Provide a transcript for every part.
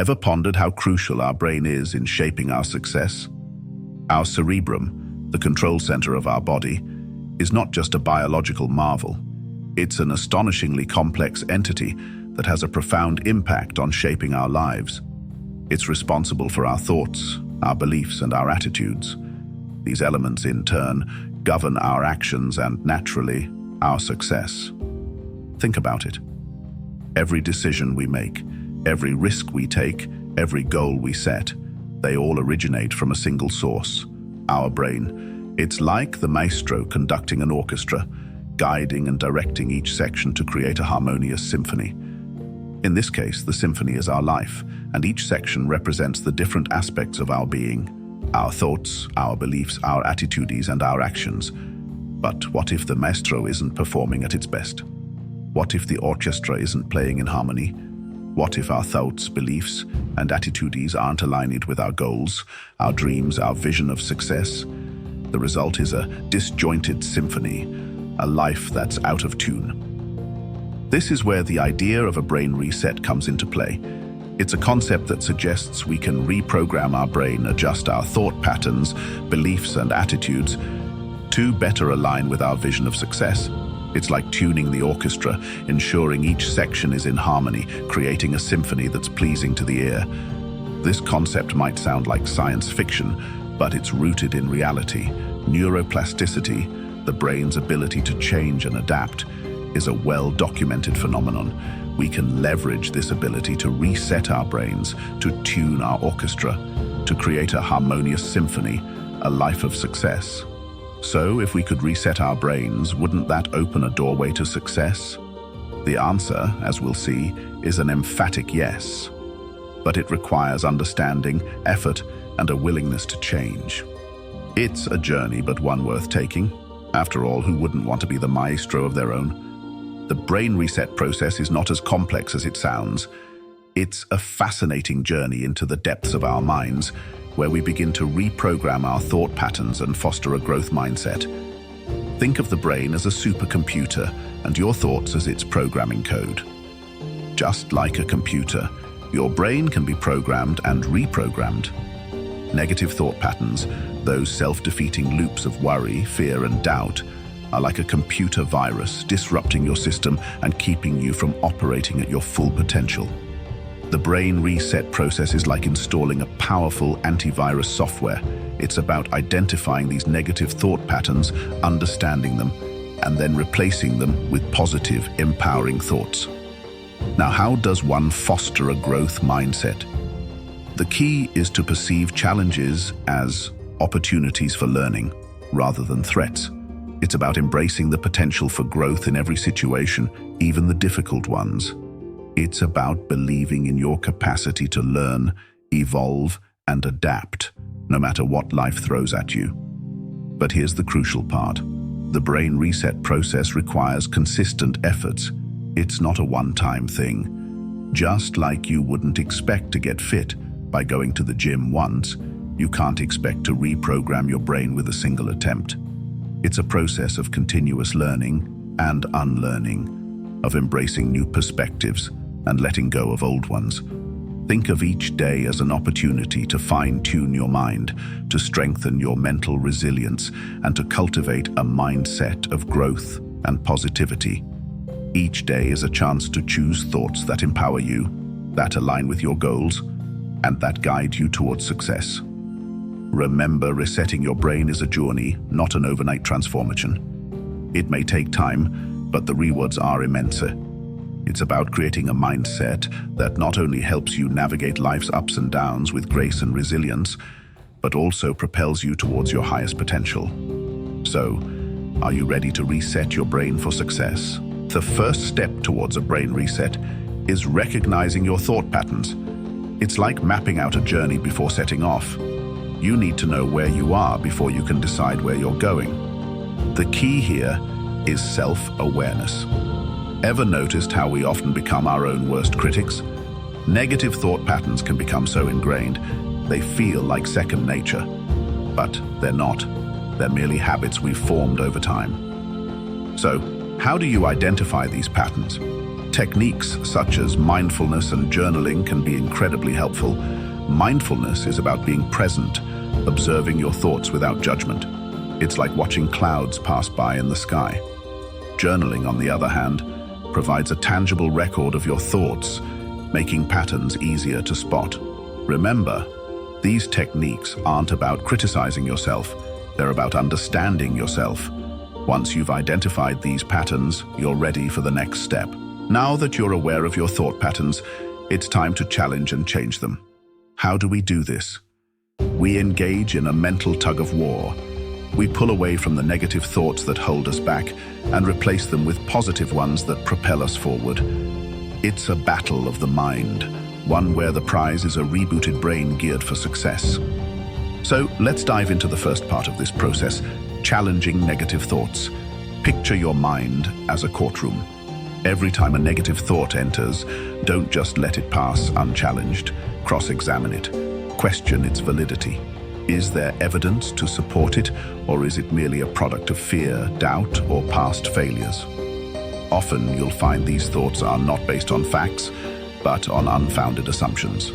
Ever pondered how crucial our brain is in shaping our success? Our cerebrum, the control center of our body, is not just a biological marvel. It's an astonishingly complex entity that has a profound impact on shaping our lives. It's responsible for our thoughts, our beliefs, and our attitudes. These elements, in turn, govern our actions and, naturally, our success. Think about it. Every decision we make, every risk we take, every goal we set, they all originate from a single source, our brain. It's like the maestro conducting an orchestra, guiding and directing each section to create a harmonious symphony. In this case, the symphony is our life, and each section represents the different aspects of our being, our thoughts, our beliefs, our attitudes, and our actions. But what if the maestro isn't performing at its best? What if the orchestra isn't playing in harmony? What if our thoughts, beliefs, and attitudes aren't aligned with our goals, our dreams, our vision of success? The result is a disjointed symphony, a life that's out of tune. This is where the idea of a brain reset comes into play. It's a concept that suggests we can reprogram our brain, adjust our thought patterns, beliefs, and attitudes to better align with our vision of success. It's like tuning the orchestra, ensuring each section is in harmony, creating a symphony that's pleasing to the ear. This concept might sound like science fiction, but it's rooted in reality. Neuroplasticity, the brain's ability to change and adapt, is a well-documented phenomenon. We can leverage this ability to reset our brains, to tune our orchestra, to create a harmonious symphony, a life of success. So, if we could reset our brains, wouldn't that open a doorway to success? The answer, as we'll see, is an emphatic yes. But it requires understanding, effort, and a willingness to change. It's a journey, but one worth taking. After all, who wouldn't want to be the maestro of their own? The brain reset process is not as complex as it sounds. It's a fascinating journey into the depths of our minds, where we begin to reprogram our thought patterns and foster a growth mindset. Think of the brain as a supercomputer and your thoughts as its programming code. Just like a computer, your brain can be programmed and reprogrammed. Negative thought patterns, those self-defeating loops of worry, fear, and doubt, are like a computer virus, disrupting your system and keeping you from operating at your full potential. The brain reset process is like installing a powerful antivirus software. It's about identifying these negative thought patterns, understanding them, and then replacing them with positive, empowering thoughts. Now, how does one foster a growth mindset? The key is to perceive challenges as opportunities for learning, rather than threats. It's about embracing the potential for growth in every situation, even the difficult ones. It's about believing in your capacity to learn, evolve, and adapt, no matter what life throws at you. But here's the crucial part. The brain reset process requires consistent efforts. It's not a one-time thing. Just like you wouldn't expect to get fit by going to the gym once, you can't expect to reprogram your brain with a single attempt. It's a process of continuous learning and unlearning, of embracing new perspectives and letting go of old ones. Think of each day as an opportunity to fine-tune your mind, to strengthen your mental resilience, and to cultivate a mindset of growth and positivity. Each day is a chance to choose thoughts that empower you, that align with your goals, and that guide you towards success. Remember, resetting your brain is a journey, not an overnight transformation. It may take time, but the rewards are immense. It's about creating a mindset that not only helps you navigate life's ups and downs with grace and resilience, but also propels you towards your highest potential. So, are you ready to reset your brain for success? The first step towards a brain reset is recognizing your thought patterns. It's like mapping out a journey before setting off. You need to know where you are before you can decide where you're going. The key here is self-awareness. Ever noticed how we often become our own worst critics? Negative thought patterns can become so ingrained, they feel like second nature. But they're not. They're merely habits we've formed over time. So, how do you identify these patterns? Techniques such as mindfulness and journaling can be incredibly helpful. Mindfulness is about being present, observing your thoughts without judgment. It's like watching clouds pass by in the sky. Journaling, on the other hand, provides a tangible record of your thoughts, making patterns easier to spot. Remember, these techniques aren't about criticizing yourself, they're about understanding yourself. Once you've identified these patterns, you're ready for the next step. Now that you're aware of your thought patterns, it's time to challenge and change them. How do we do this? We engage in a mental tug-of-war. We pull away from the negative thoughts that hold us back and replace them with positive ones that propel us forward. It's a battle of the mind, one where the prize is a rebooted brain geared for success. So let's dive into the first part of this process, challenging negative thoughts. Picture your mind as a courtroom. Every time a negative thought enters, don't just let it pass unchallenged. Cross-examine it. Question its validity. Is there evidence to support it, or is it merely a product of fear, doubt, or past failures? Often you'll find these thoughts are not based on facts, but on unfounded assumptions.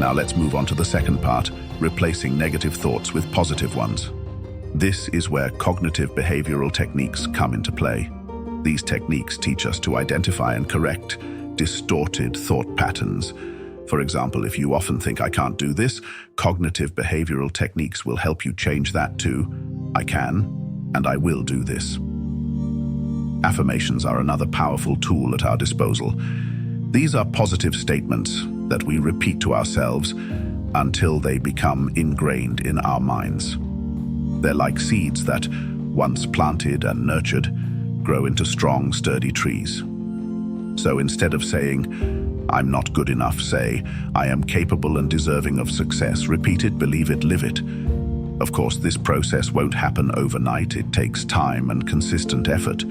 Now let's move on to the second part, replacing negative thoughts with positive ones. This is where cognitive behavioral techniques come into play. These techniques teach us to identify and correct distorted thought patterns. For example, if you often think, "I can't do this," cognitive behavioral techniques will help you change that to, "I can and I will do this." Affirmations are another powerful tool at our disposal. These are positive statements that we repeat to ourselves until they become ingrained in our minds. They're like seeds that, once planted and nurtured, grow into strong, sturdy trees. So instead of saying, "I'm not good enough," say, "I am capable and deserving of success." Repeat it, believe it, live it. Of course, this process won't happen overnight. It takes time and consistent effort.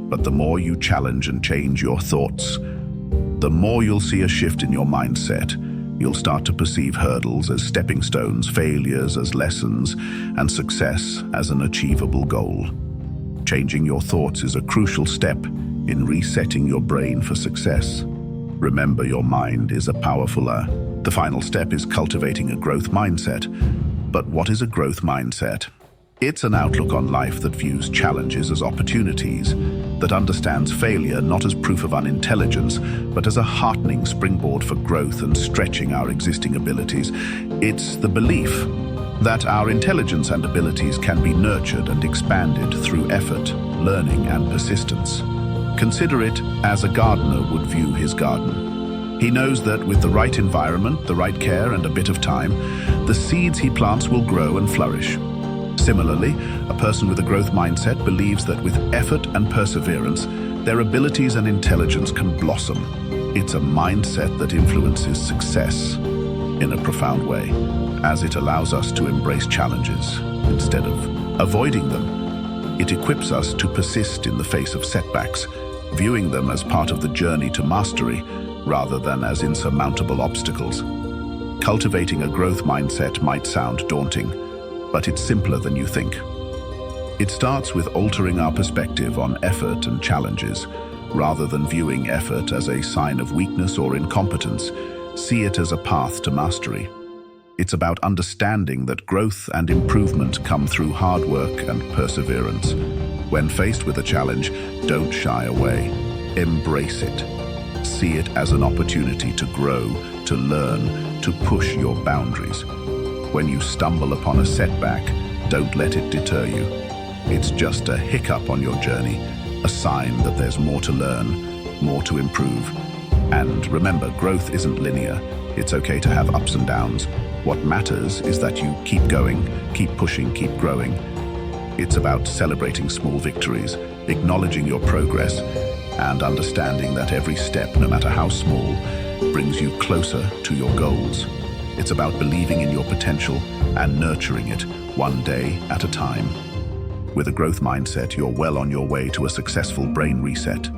But the more you challenge and change your thoughts, the more you'll see a shift in your mindset. You'll start to perceive hurdles as stepping stones, failures as lessons, and success as an achievable goal. Changing your thoughts is a crucial step in resetting your brain for success. Remember, your mind is a powerful. The final step is cultivating a growth mindset. But what is a growth mindset? It's an outlook on life that views challenges as opportunities, that understands failure not as proof of unintelligence, but as a heartening springboard for growth and stretching our existing abilities. It's the belief that our intelligence and abilities can be nurtured and expanded through effort, learning, and persistence. Consider it as a gardener would view his garden. He knows that with the right environment, the right care, and a bit of time, the seeds he plants will grow and flourish. Similarly, a person with a growth mindset believes that with effort and perseverance, their abilities and intelligence can blossom. It's a mindset that influences success in a profound way, as it allows us to embrace challenges instead of avoiding them. It equips us to persist in the face of setbacks, viewing them as part of the journey to mastery rather than as insurmountable obstacles. Cultivating a growth mindset might sound daunting, but it's simpler than you think. It starts with altering our perspective on effort and challenges. Rather than viewing effort as a sign of weakness or incompetence, see it as a path to mastery. It's about understanding that growth and improvement come through hard work and perseverance. When faced with a challenge, don't shy away. Embrace it. See it as an opportunity to grow, to learn, to push your boundaries. When you stumble upon a setback, don't let it deter you. It's just a hiccup on your journey, a sign that there's more to learn, more to improve. And remember, growth isn't linear. It's okay to have ups and downs. What matters is that you keep going, keep pushing, keep growing. It's about celebrating small victories, acknowledging your progress, and understanding that every step, no matter how small, brings you closer to your goals. It's about believing in your potential and nurturing it one day at a time. With a growth mindset, you're well on your way to a successful brain reset.